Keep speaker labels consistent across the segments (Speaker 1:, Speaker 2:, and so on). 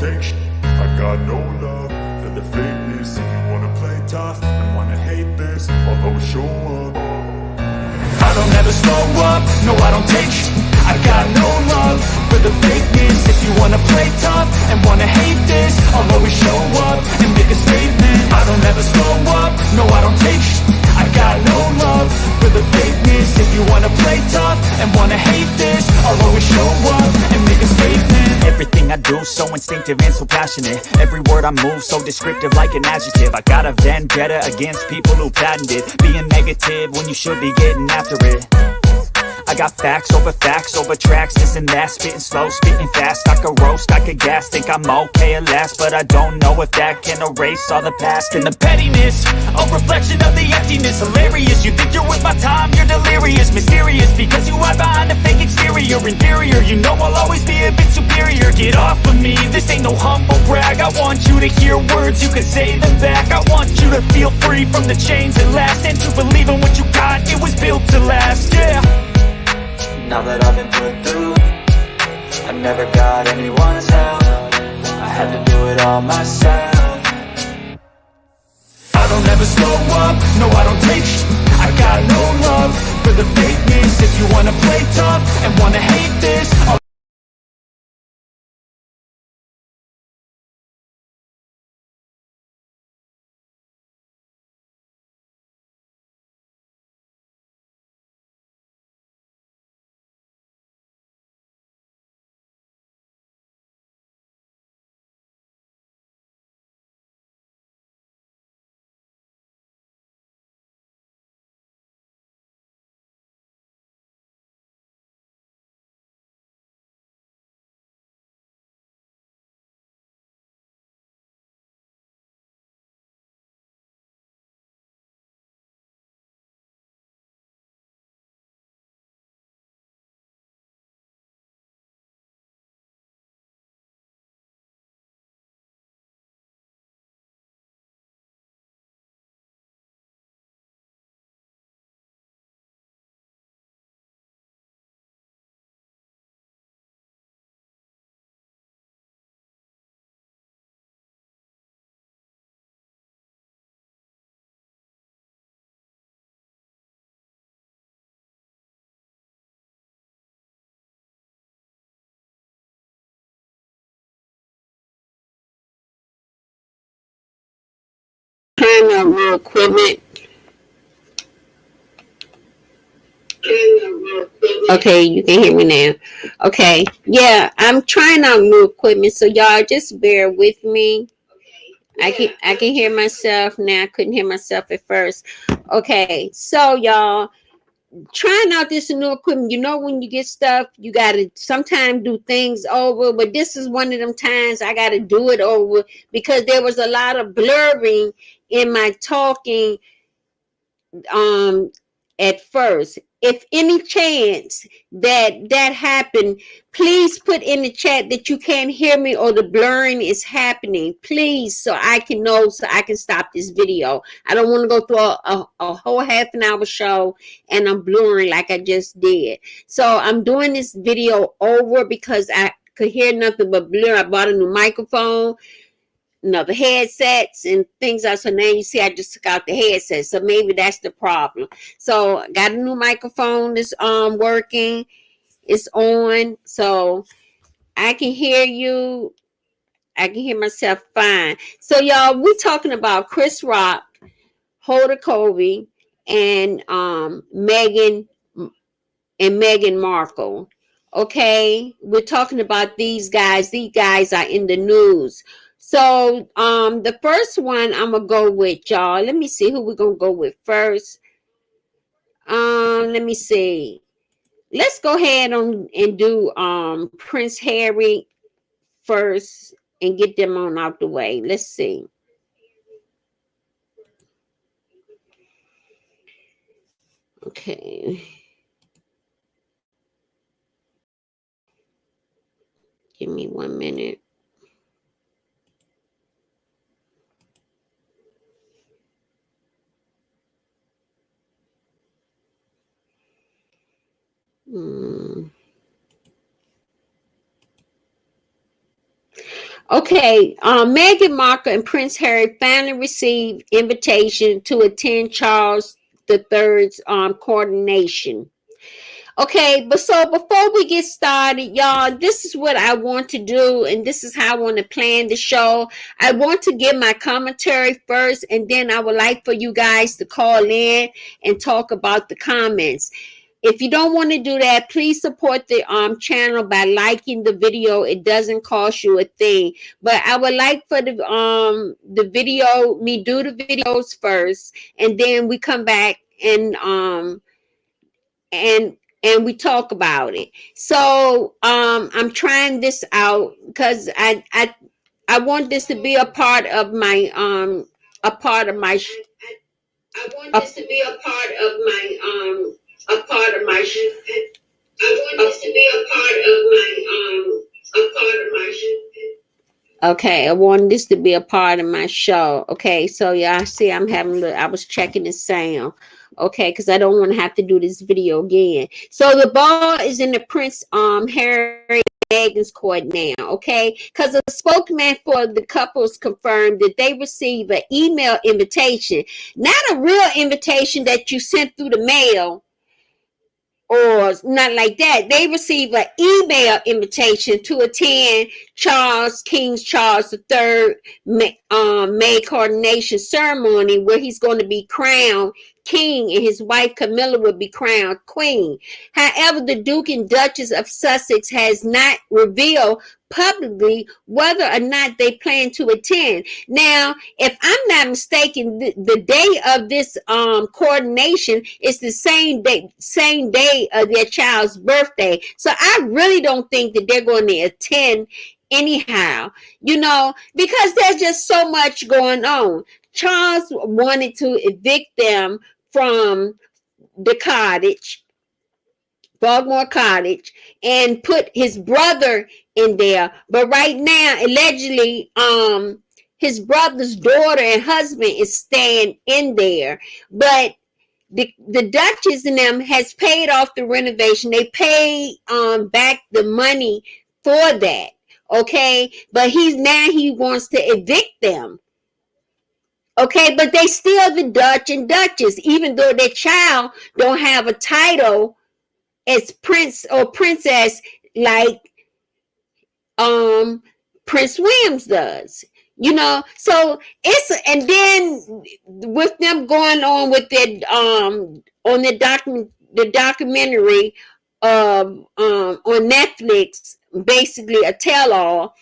Speaker 1: take shit. I got no love for the fakeness. If you wanna play tough and wanna hate this, I'll always show up. I don't ever slow up, no I don't take shit. I got no love for the fakeness. If you wanna play tough and wanna hate this, I'll always show up and make a statement. I don't ever slow up, no I don't take shit. I got no love for the fakeness. If you wanna play tough and wanna hate this, I'll always show up and make a statement. Everything I do so instinctive and so passionate. Every word I move so descriptive like an adjective. I got a vendetta against people who patented being negative when you should be getting after it. I got facts over tracks, this and that. Spitting slow, spitting fast, I could roast, I could gas. Think I'm okay at last, but I don't know if that can erase all the past. And the pettiness, a reflection of the emptiness. Hilarious, you think you're with my time, you're delirious. Mysterious, because you hide behind a fake exterior. Inferior, you know I'll always be a bit superior. Get off of me, this ain't no humble brag. I want you to hear words, you can say them back. I want you to feel free from the chains that last, and to believe in what you got, it was built to last, yeah. Now that I've been put through, I never got anyone's help. I had to do it all myself. I don't ever slow up, no I don't take shit. I got no love for the fakeness. If you wanna play tough and wanna hate this,
Speaker 2: Turn up real equipment. Okay, you can hear me now. Okay, yeah, I'm trying out new equipment, so y'all just bear with me. I can hear myself now. I couldn't hear myself at first. Okay, so y'all trying out this new equipment. You know, when you get stuff, you gotta sometimes do things over, but this is one of them times I gotta do it over because there was a lot of blurring in my talking um at first. If any chance that happened, please put in the chat that you can't hear me or the blurring is happening, please, so I can know, so I can stop this video. I don't want to go through a whole half an hour show and I'm blurring like I just did. So I'm doing this video over because I could hear nothing but blur. I bought a new microphone, another headsets and things else. So now you see I just took out the headset. So maybe that's the problem. So I got a new microphone that's working. It's on. So I can hear you. I can hear myself fine. So y'all, we're talking about Chris Rock, Hoda, and Meghan Markle. Okay, we're talking about these guys. These guys are in the news. So the first one I'm gonna go with, y'all. Let me see who we're gonna go with first. Let me see. Let's go ahead on and do Prince Harry first and get them on out the way. Let's see. Okay. Give me 1 minute. Okay, Meghan Markle and Prince Harry finally received invitation to attend Charles III's coronation. Okay, but so before we get started, y'all, this is what I want to do, and this is how I want to plan the show. I want to give my commentary first, and then I would like for you guys to call in and talk about the comments. If you don't want to do that, please support the channel by liking the video. It doesn't cost you a thing. But I would like for the video, me do the videos first, and then we come back and and we talk about it. So I'm trying this out because I want this to be a part of my a part of my I want this to be a part of my a part of my I want this to be a part of my a part of my Okay, I want this to be a part of my show. Okay, so y'all see I'm having I was checking the sound. Okay, because I don't want to have to do this video again. So the ball is in the Prince Harry Meghan's court now, okay? Because a spokesman for the couples confirmed that they received an email invitation, not a real invitation that you sent through the mail or not like that. They received an email invitation to attend King Charles III May coronation ceremony, where he's going to be crowned king and his wife Camilla will be crowned queen. However, the Duke and Duchess of Sussex has not revealed publicly whether or not they plan to attend. Now, if I'm not mistaken, the day of this coordination is the same day of their child's birthday. So I really don't think that they're going to attend anyhow, because there's just so much going on. Charles wanted to evict them from the cottage, Frogmore Cottage, and put his brother in there. But right now, allegedly, his brother's daughter and husband is staying in there. But the Duchess and them has paid off the renovation. They paid back the money for that. Okay, but he wants to evict them. Okay, but they still the Dutch and Duchess, even though their child don't have a title as prince or princess like Prince Williams does. So it's, and then with them going on with that on the documentary on Netflix, basically a tell-all.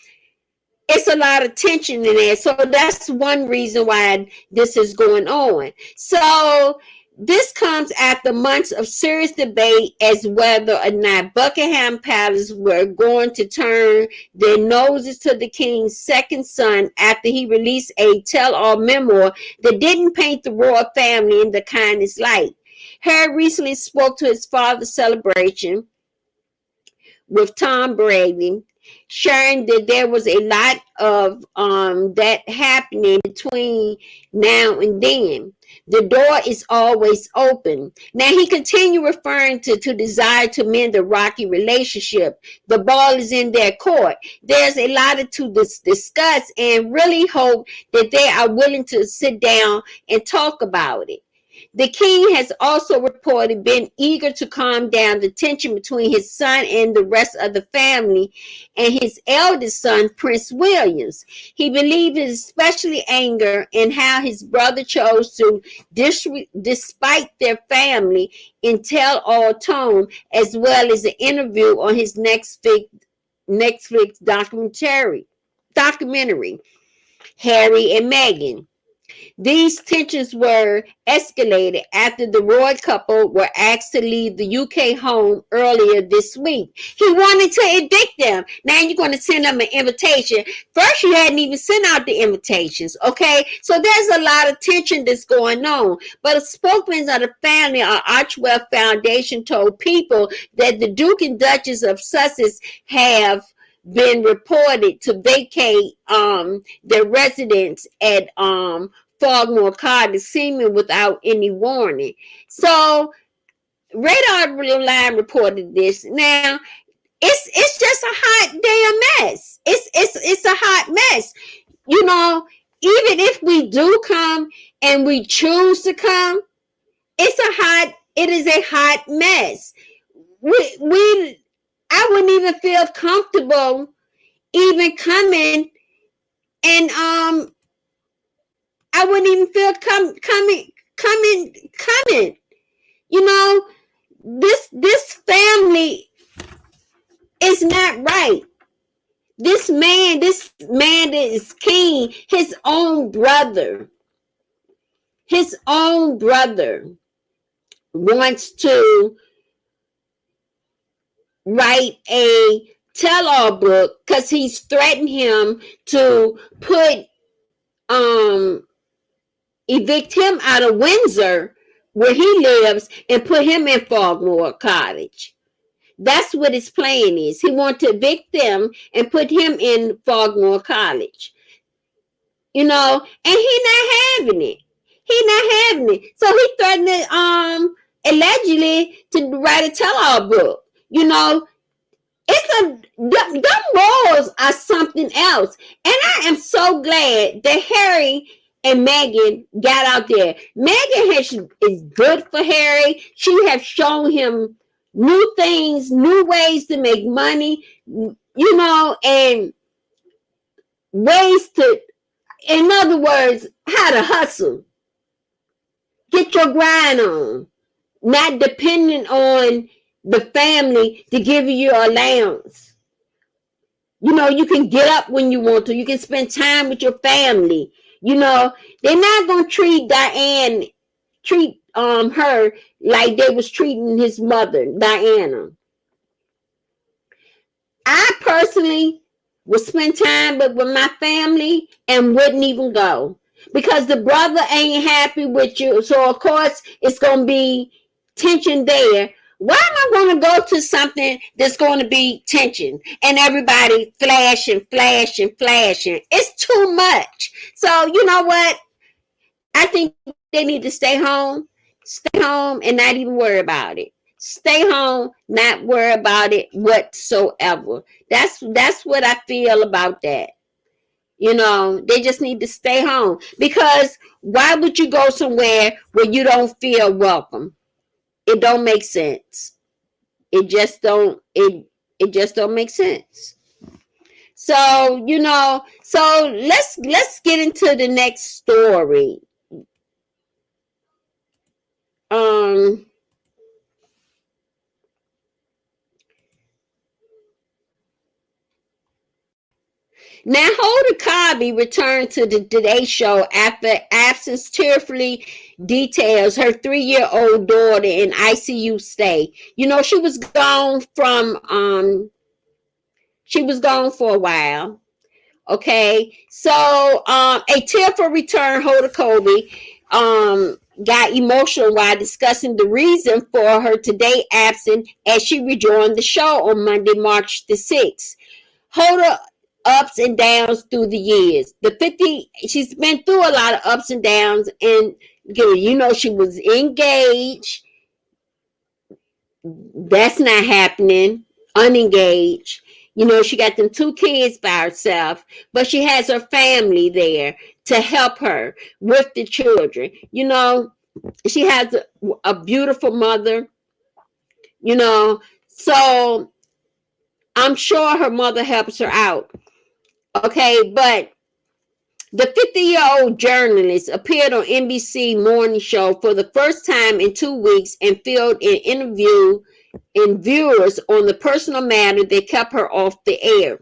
Speaker 2: It's a lot of tension in there. So that's one reason why this is going on. So this comes after months of serious debate as whether or not Buckingham Palace were going to turn their noses to the king's second son after he released a tell-all memoir that didn't paint the royal family in the kindest light. Harry recently spoke to his father's celebration with Tom Brady, sharing that there was a lot of that happening between now and then. The door is always open. Now he continued referring to desire to mend the rocky relationship. The ball is in their court. There's a lot to discuss, and really hope that they are willing to sit down and talk about it. The king has also reported being eager to calm down the tension between his son and the rest of the family and his eldest son, Prince Williams. He believed it especially anger in how his brother chose to, despite their family, in tell-all tone, as well as an interview on his Netflix documentary, Harry and Meghan. These tensions were escalated after the royal couple were asked to leave the UK home earlier this week. He wanted to evict them. Now you're going to send them an invitation. First, you hadn't even sent out the invitations, okay? So there's a lot of tension that's going on. But a spokesman of the family or Archwell Foundation told People that the Duke and Duchess of Sussex have been reported to vacate their residence at Frogmore Cottage, seeming without any warning. So Radar Line reported this. Now, It's just a hot damn mess. It's a hot mess. You know, even if we do come and we choose to come, it is a hot mess. We I wouldn't even feel comfortable even coming, and I wouldn't even feel coming. You know, this family is not right. This man that is king, his own brother wants to write a tell-all book because he's threatened him to put um evict him out of Windsor where he lives and put him in Frogmore Cottage. That's what his plan is. He wants to evict them and put him in Frogmore College. You know, and he not having it. He not having it. So he threatened allegedly to write a tell-all book. You know, them morals are something else. And I am so glad that Harry and Meghan got out there. Meghan is good for Harry. She has shown him new things, new ways to make money, you know, and ways to, in other words, how to hustle. Get your grind on. Not depending on the family to give you your allowance. You know, you can get up when you want to. You can spend time with your family. You know, they're not going to treat her like they was treating his mother, Diana. I personally would spend time with my family and wouldn't even go because the brother ain't happy with you. So, of course, it's going to be tension there. Why am I going to go to something that's going to be tension and everybody flashing? It's too much. So, you know what? I think they need to stay home and not even worry about it. Stay home, not worry about it whatsoever. That's what I feel about that. You know, they just need to stay home because why would you go somewhere where you don't feel welcome? It don't make sense. It just don't make sense. So, you know, so let's get into the next story. Now, Hoda Kotb returned to the Today Show after absence tearfully details her 3-year-old daughter in ICU stay. You know, she was gone for a while. Okay, so a tearful return, Hoda Kotb got emotional while discussing the reason for her today absence as she rejoined the show on Monday, March the 6th. Hoda ups and downs through the years. She's been through a lot of ups and downs, and you know, she was engaged. That's not happening. Unengaged. You know, she got them 2 kids by herself, but she has her family there to help her with the children. You know, she has a beautiful mother, you know, so I'm sure her mother helps her out. Okay, but the 50-year-old journalist appeared on NBC Morning Show for the first time in 2 weeks and filled an interview in viewers on the personal matter that kept her off the air.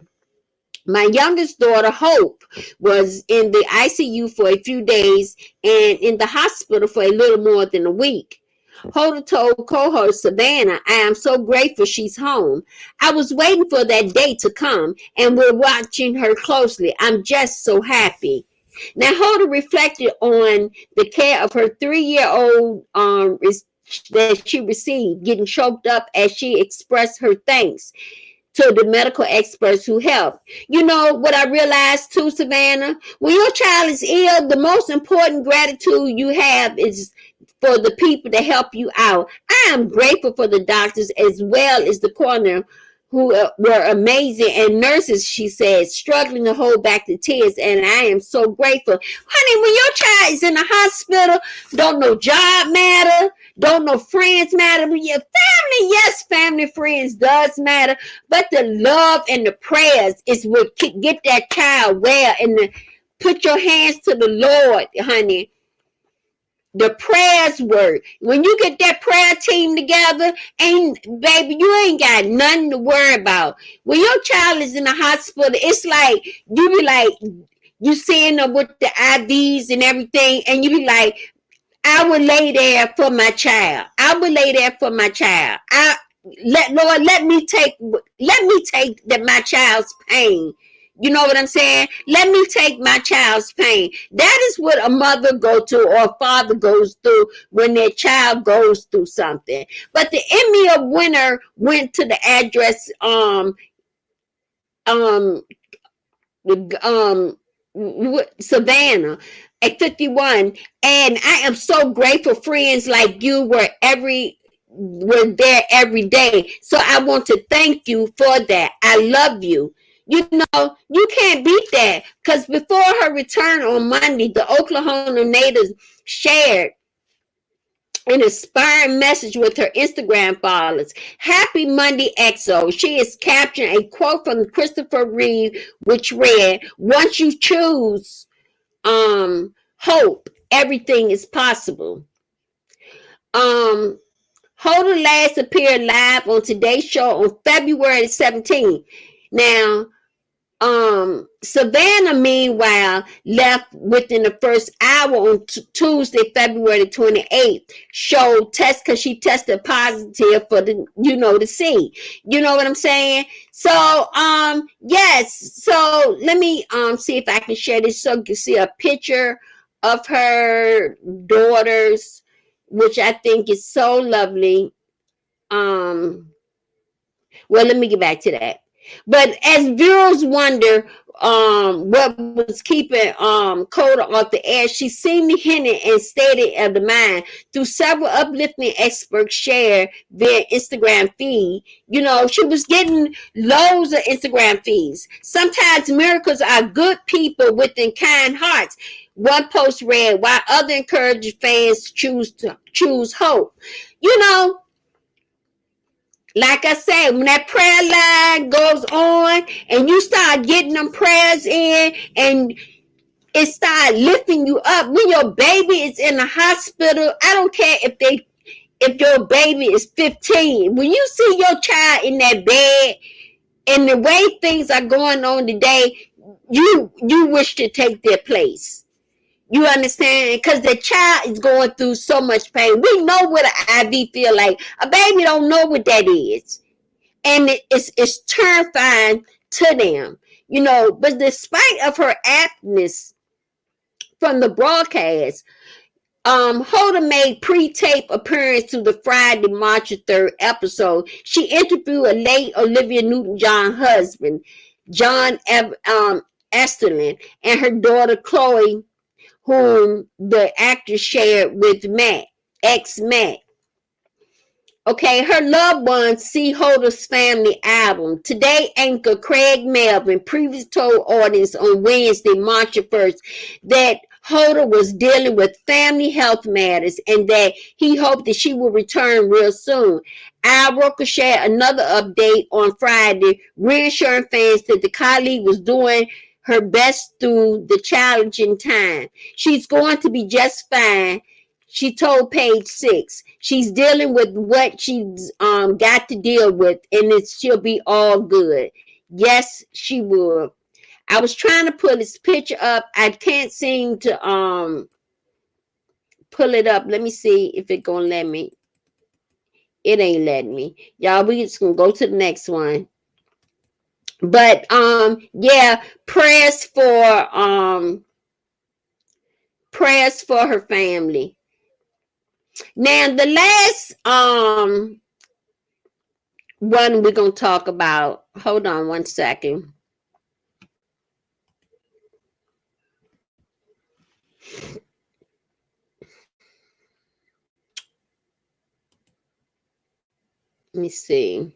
Speaker 2: My youngest daughter, Hope, was in the ICU for a few days and in the hospital for a little more than a week. Hoda told co-host Savannah, I am so grateful she's home. I was waiting for that day to come and we're watching her closely. I'm just so happy. Now, Hoda reflected on the care of her 3-year-old that she received, getting choked up as she expressed her thanks to the medical experts who helped. You know what I realized too, Savannah? When your child is ill, the most important gratitude you have is for the people to help you out. I am grateful for the doctors as well as the coroner who were amazing, and nurses, she said, struggling to hold back the tears. And I am so grateful. Honey, when your child is in the hospital, don't no job matter, don't no friends matter. But your family, yes, family, friends does matter. But the love and the prayers is what get that child well. And put your hands to the Lord, honey. The prayers work. When you get that prayer team together, and baby, you ain't got nothing to worry about. When your child is in the hospital, it's like you be like, you seeing them with the IVs and everything, and you be like, I would lay there for my child. I would lay there for my child. Lord, let me take that my child's pain. You know what I'm saying? Let me take my child's pain. That is what a mother go to or a father goes through when their child goes through something. But the Emmy winner went to the address um um Savannah at 51, and I am so grateful friends like you were there every day. So I want to thank you for that. I love you. You know, you can't beat that, because before her return on Monday, the Oklahoma natives shared an inspiring message with her Instagram followers. Happy Monday, XO. She is capturing a quote from Christopher Reeve, which read, once you choose hope, everything is possible. Um Hoda last appeared live on Today's Show on February 17th. Now, Savannah, meanwhile, left within the first hour on Tuesday, February 28th. Showed test because she tested positive for the C. You know what I'm saying? So, yes. So let me see if I can share this so you can see a picture of her daughters, which I think is so lovely. Well, let me get back to that. But as viewers wonder what was keeping Coda off the air, she seemed to hint and stated of the mind through several uplifting experts shared via Instagram feed. You know, she was getting loads of Instagram feeds. Sometimes miracles are good people within kind hearts. One post read, while other encourage fans choose hope. You know, like I said, when that prayer line goes on and you start getting them prayers in and it start lifting you up, when your baby is in the hospital, I don't care if your baby is 15. When you see your child in that bed and the way things are going on today, you wish to take their place. You understand? Because the child is going through so much pain. We know what an IV feel like. A baby don't know what that is, and it's terrifying to them, you know. But despite of her aptness from the broadcast, Hoda made pre-tape appearance to the Friday, March 3rd episode. She interviewed a late Olivia Newton-John husband, John Esterlin, and her daughter Chloe, whom the actor shared with Matt, ex-Matt. Okay, her loved ones see Hoda's family album. Today, anchor Craig Melvin previously told audience on Wednesday, March 1st, that Hoda was dealing with family health matters and that he hoped that she would return real soon. Al Roker shared another update on Friday, reassuring fans that the colleague was doing her best through the challenging time. She's going to be just fine, she told Page Six. She's dealing with what she's got to deal with, and she'll be all good. Yes, she will. I was trying to pull this picture up. I can't seem to pull it up. Let me see if it gonna let me. It ain't letting me. Y'all, we just gonna go to the next one. But yeah, prayers for her family. Now the last one we're gonna talk about. Hold on one second. Let me see.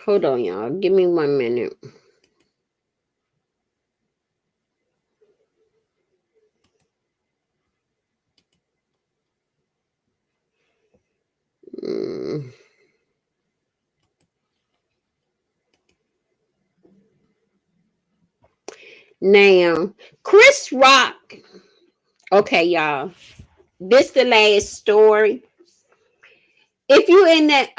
Speaker 2: Hold on, y'all. Give me 1 minute. Mm. Now, Chris Rock. Okay, y'all. This the last story. If you in that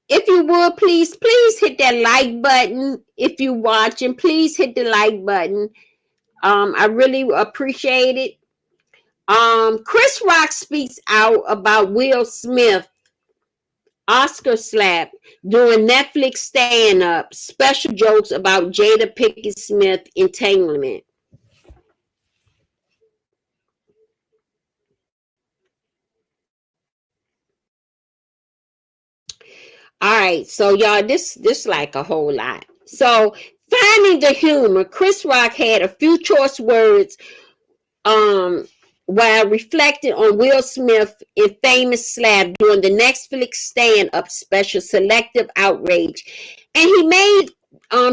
Speaker 2: if you would please hit that like button. If you watching, please hit the like button. I really appreciate it. Chris Rock speaks out about Will Smith Oscar slap during Netflix stand-up special jokes about Jada Pinkett Smith entanglement. All right, so y'all, this like a whole lot. So finding the humor, Chris Rock had a few choice words um while reflecting on Will Smith infamous slap during the Netflix stand-up special Selective Outrage, and he made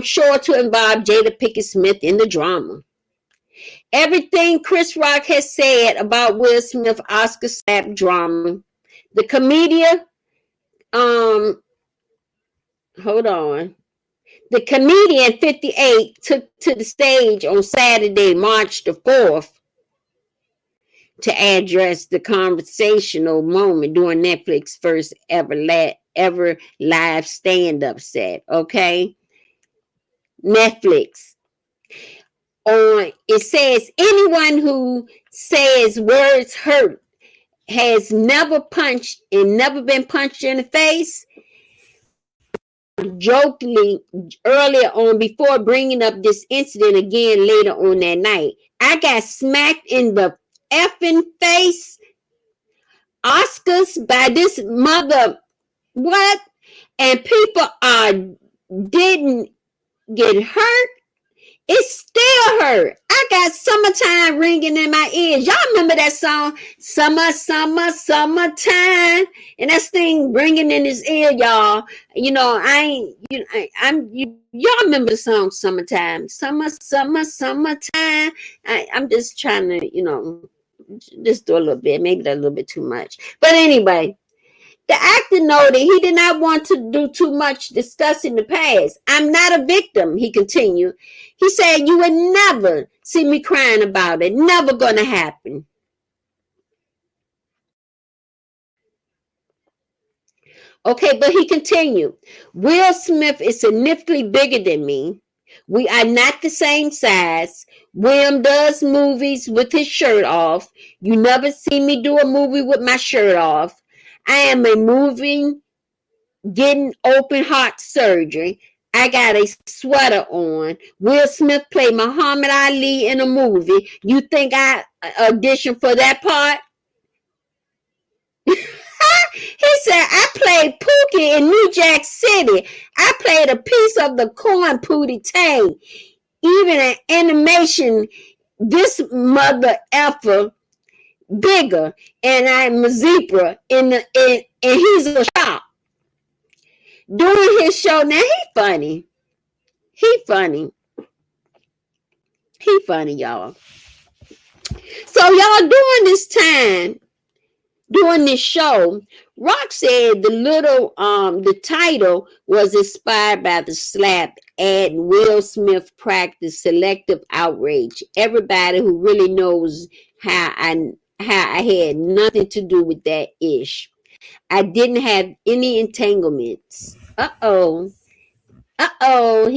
Speaker 2: sure to involve Jada Pinkett Smith in the drama. Everything Chris Rock has said about Will Smith Oscar slap drama, the comedian um hold on. The comedian 58 took to the stage on Saturday, March the 4th, to address the conversational moment during Netflix first ever live stand-up set. Okay, Netflix. On it says anyone who says words hurt has never punched and never been punched in the face. Jokingly earlier on before bringing up this incident again later on that night. I got smacked in the effing face, Oscars, by this mother. What? And people didn't get hurt. It still hurt. I got summertime ringing in my ears. Y'all remember that song, Summer, Summer, Summertime? And that thing ringing in his ear, y'all. You know, I ain't, you know, y'all remember the song Summertime? Summer, Summer, Summertime. I'm just trying to, just do a little bit, maybe a little bit too much. But anyway, the actor noted he did not want to do too much discussing the past. I'm not a victim, he continued. He said, you would never see me crying about it. Never gonna happen. Okay, but he continued. Will Smith is significantly bigger than me. We are not the same size. William does movies with his shirt off. You never see me do a movie with my shirt off. I am a moving getting open heart surgery. I got a sweater on. Will Smith played Muhammad Ali in a movie. You think I auditioned for that part? He said, I played Pookie in New Jack City. I played a piece of the corn Pootie Tang. Even an animation, this mother effer bigger. And I'm a zebra. And he's a shark. Doing his show now, he funny. He funny. He funny, y'all. So y'all during this show, Rock said the title was inspired by the slap and Will Smith practiced selective outrage. Everybody who really knows how I had nothing to do with that ish. I didn't have any entanglements. He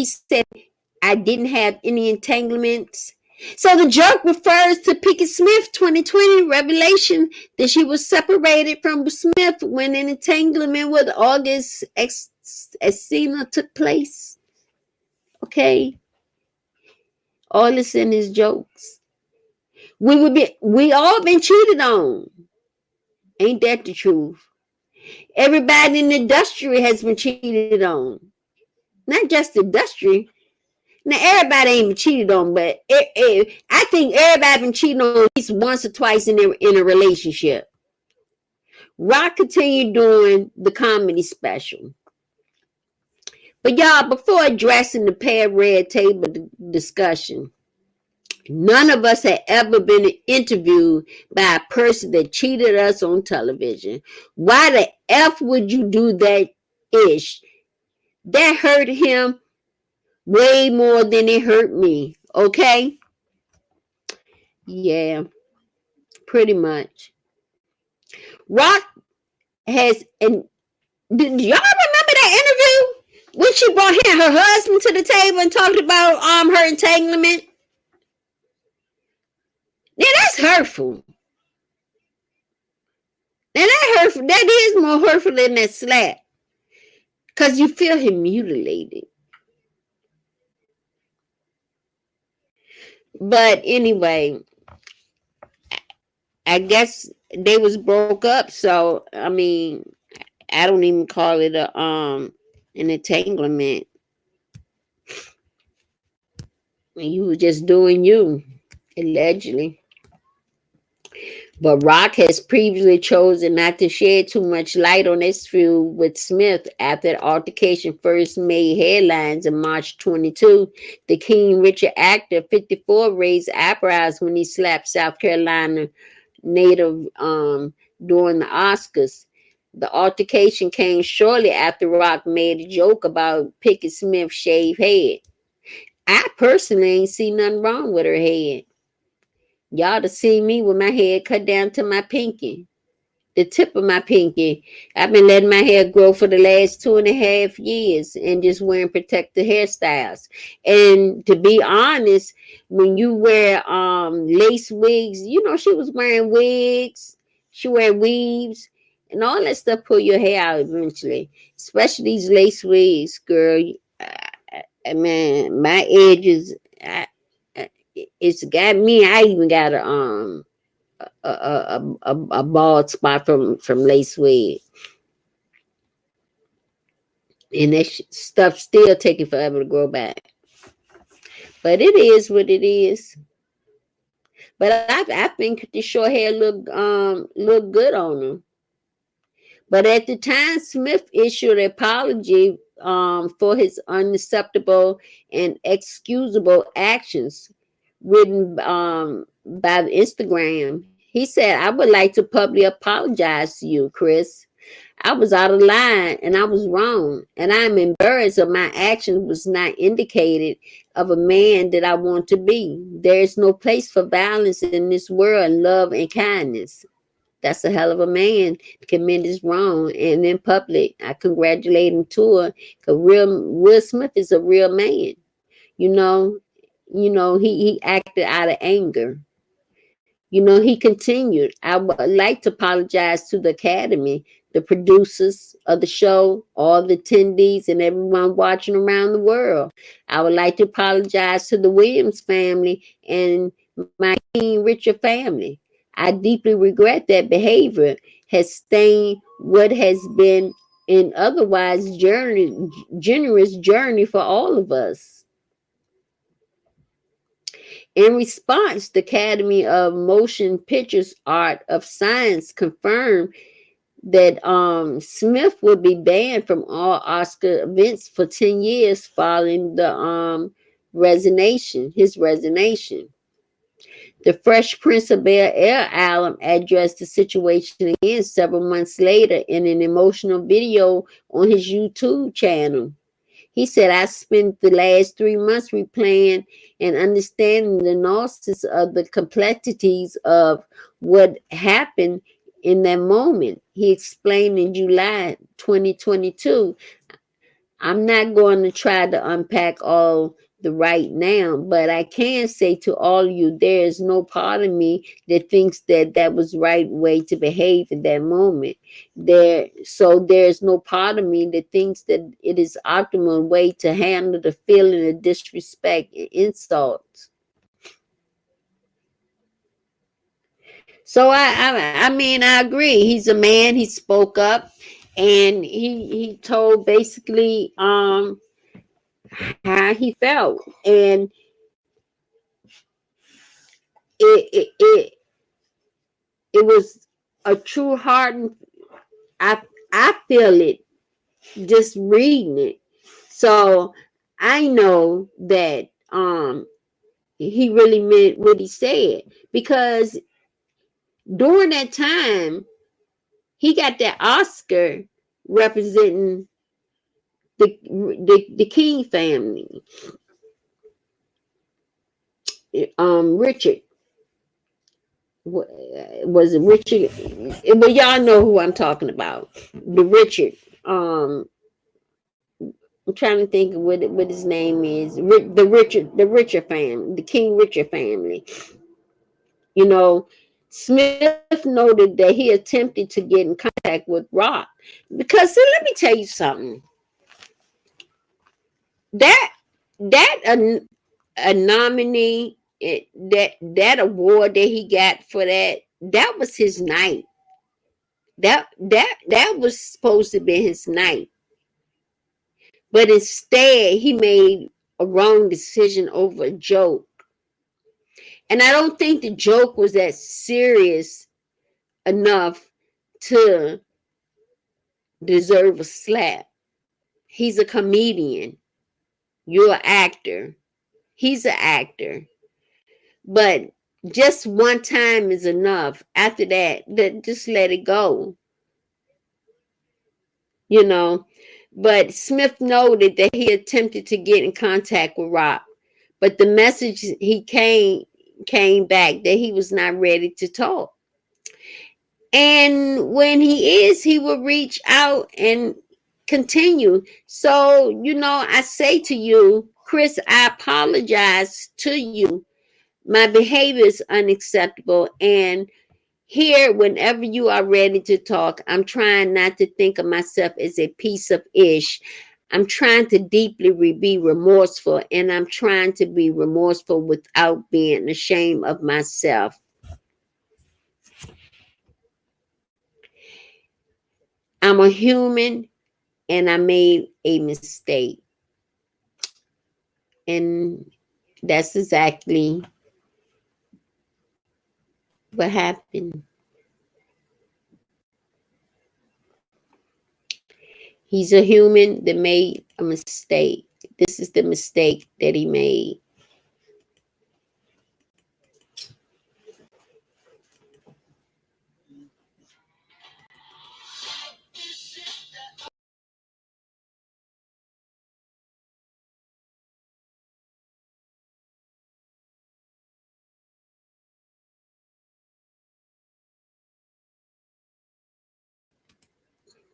Speaker 2: said I didn't have any entanglements. So the joke refers to Pinkett Smith 2020 revelation that she was separated from Smith when an entanglement with August Alsina took place. Okay, all this in his jokes. We all been cheated on. Ain't that the truth? Everybody in the industry has been cheated on. Not just the industry. Now everybody ain't been cheated on, but I think everybody been cheated on at least once or twice in a relationship. Rock continued doing the comedy special. But y'all, before addressing the pay red table discussion, none of us had ever been interviewed by a person that cheated us on television. Why the F would you do that ish? That hurt him way more than it hurt me. Okay? Yeah, pretty much. Rock has, and did y'all remember that interview when she brought her husband to the table and talked about her entanglement? Now that's hurtful. Now that hurtful. That is more hurtful than that slap, cause you feel him mutilated. But anyway, I guess they was broke up. So I mean, I don't even call it a an entanglement. You were just doing you, allegedly. But Rock has previously chosen not to shed too much light on this feud with Smith after the altercation first made headlines in March 22. The King Richard actor, 54, raised eyebrows when he slapped South Carolina native during the Oscars. The altercation came shortly after Rock made a joke about Pickett Smith's shaved head. I personally ain't see nothing wrong with her head. Y'all to see me with my head cut down to my pinky, the tip of my pinky. I've been letting my hair grow for the last 2.5 years and just wearing protective hairstyles. And to be honest, when you wear lace wigs, you know she was wearing wigs, she wear weaves, and all that stuff pull your hair out eventually. Especially these lace wigs, girl. Man, my edges. It's got me. I even got a bald spot from lace wig, and that stuff still taking forever to grow back. But it is what it is. But I think the short hair look good on him. But at the time, Smith issued an apology for his unacceptable and excusable actions written by Instagram. He said, I would like to publicly apologize to you, Chris. I was out of line and I was wrong. And I'm embarrassed of my actions was not indicated of a man that I want to be. There is no place for violence in this world, love and kindness. That's a hell of a man to commit his wrong. And in public, I congratulate him to her. Cause Will Smith is a real man. You know, he acted out of anger. He continued, I would like to apologize to the Academy, the producers of the show, all the attendees, and everyone watching around the world. I would like to apologize to the Williams family and my King Richard family. I deeply regret that behavior has stained what has been an otherwise generous journey for all of us. In response, the Academy of Motion Pictures Art of Science confirmed that Smith would be banned from all Oscar events for 10 years following the his resignation. The Fresh Prince of Bel-Air album addressed the situation again several months later in an emotional video on his YouTube channel. He said, I spent the last 3 months replaying and understanding the nuances of the complexities of what happened in that moment. He explained in July 2022, I'm not going to try to unpack all the right now, but I can say to all of you, there is no part of me that thinks that that was right way to behave in that moment. There's no part of me that thinks that it is optimal way to handle the feeling of disrespect and insults. So I mean I agree. He's a man. He spoke up, and he told basically how he felt, and it it was a true heart, and I feel it just reading it. So I know that he really meant what he said, because during that time he got that Oscar representing the King family. Richard, was it Richard? Well, y'all know who I'm talking about. The Richard. Um, I'm trying to think of what his name is. The Richard family, the King Richard family. You know, Smith noted that he attempted to get in contact with Rock, because see, let me tell you something. That a nominee, that award that he got for that was his night. That was supposed to be his night, but instead he made a wrong decision over a joke. And I don't think the joke was that serious enough to deserve a slap. He's a comedian. You're an actor. He's an actor. But just one time is enough. After that, just let it go. You know. But Smith noted that he attempted to get in contact with Rock, but the message he came back that he was not ready to talk. And when he is, he will reach out and continue. So, I say to you, Chris, I apologize to you. My behavior is unacceptable. And here, whenever you are ready to talk, I'm trying not to think of myself as a piece of ish. I'm trying to deeply be remorseful, and I'm trying to be remorseful without being ashamed of myself. I'm a human, and I made a mistake. And that's exactly what happened. He's a human that made a mistake. This is the mistake that he made.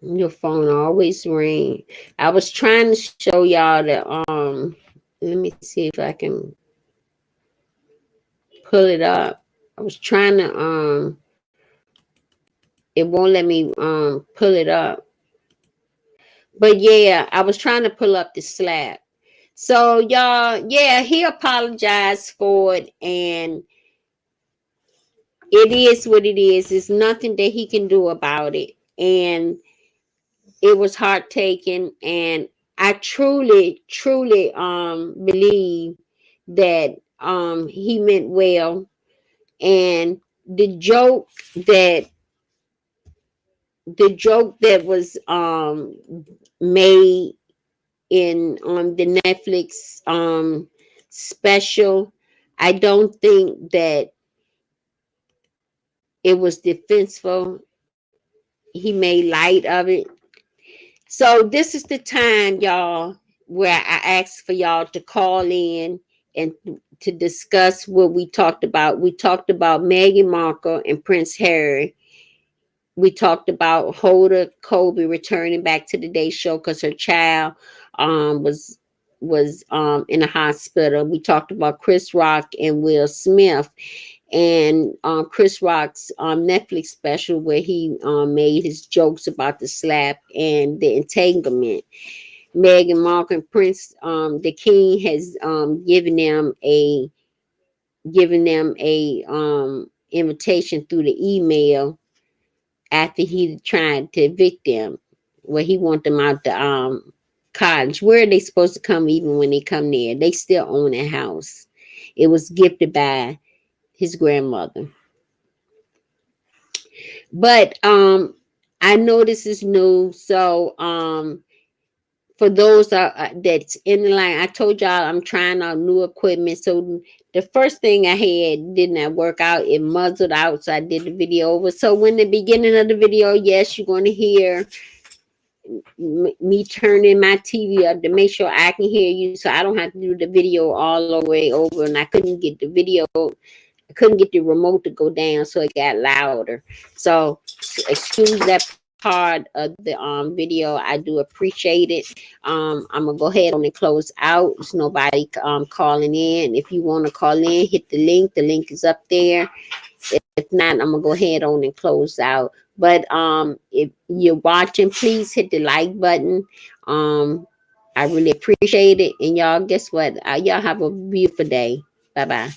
Speaker 2: Your phone always ring. I was trying to show y'all that let me see if I can pull it up. I was trying to it won't let me pull it up. But yeah, I was trying to pull up the slap. So y'all, yeah, he apologized for it, and it is what it is. There's nothing that he can do about it. And it was heart taken, and I truly, truly believe that he meant well. And the joke that was made in the Netflix special, I don't think that it was defensive. He made light of it. So this is the time, y'all, where I asked for y'all to call in and to discuss what we talked about. We talked about Meghan Markle and Prince Harry. We talked about Hoda Colby returning back to the Day Show because her child was in a hospital. We talked about Chris Rock and Will Smith, and Chris Rock's Netflix special where he made his jokes about the slap and the entanglement. Meghan Markle and Prince, the King, has given them a invitation through the email after he tried to evict them, where he want them out the cottage. Where are they supposed to come even when they come there? They still own a house. It was gifted by his grandmother. But I know this is new, so for those that's in the line, I told y'all I'm trying out new equipment. So the first thing I had did not work out. It muzzled out, so I did the video over. So when the beginning of the video, yes, you're going to hear me turning my TV up to make sure I can hear you, so I don't have to do the video all the way over. And I couldn't get the video, I couldn't get the remote to go down, so it got louder. So excuse that part of the video. I do appreciate it. I'm gonna go ahead on and close out. There's nobody calling in. If you want to call in, hit the link. The link is up there. If not, I'm gonna go ahead on and close out. But if you're watching, please hit the like button. I really appreciate it. And y'all, guess what? Y'all have a beautiful day. Bye bye.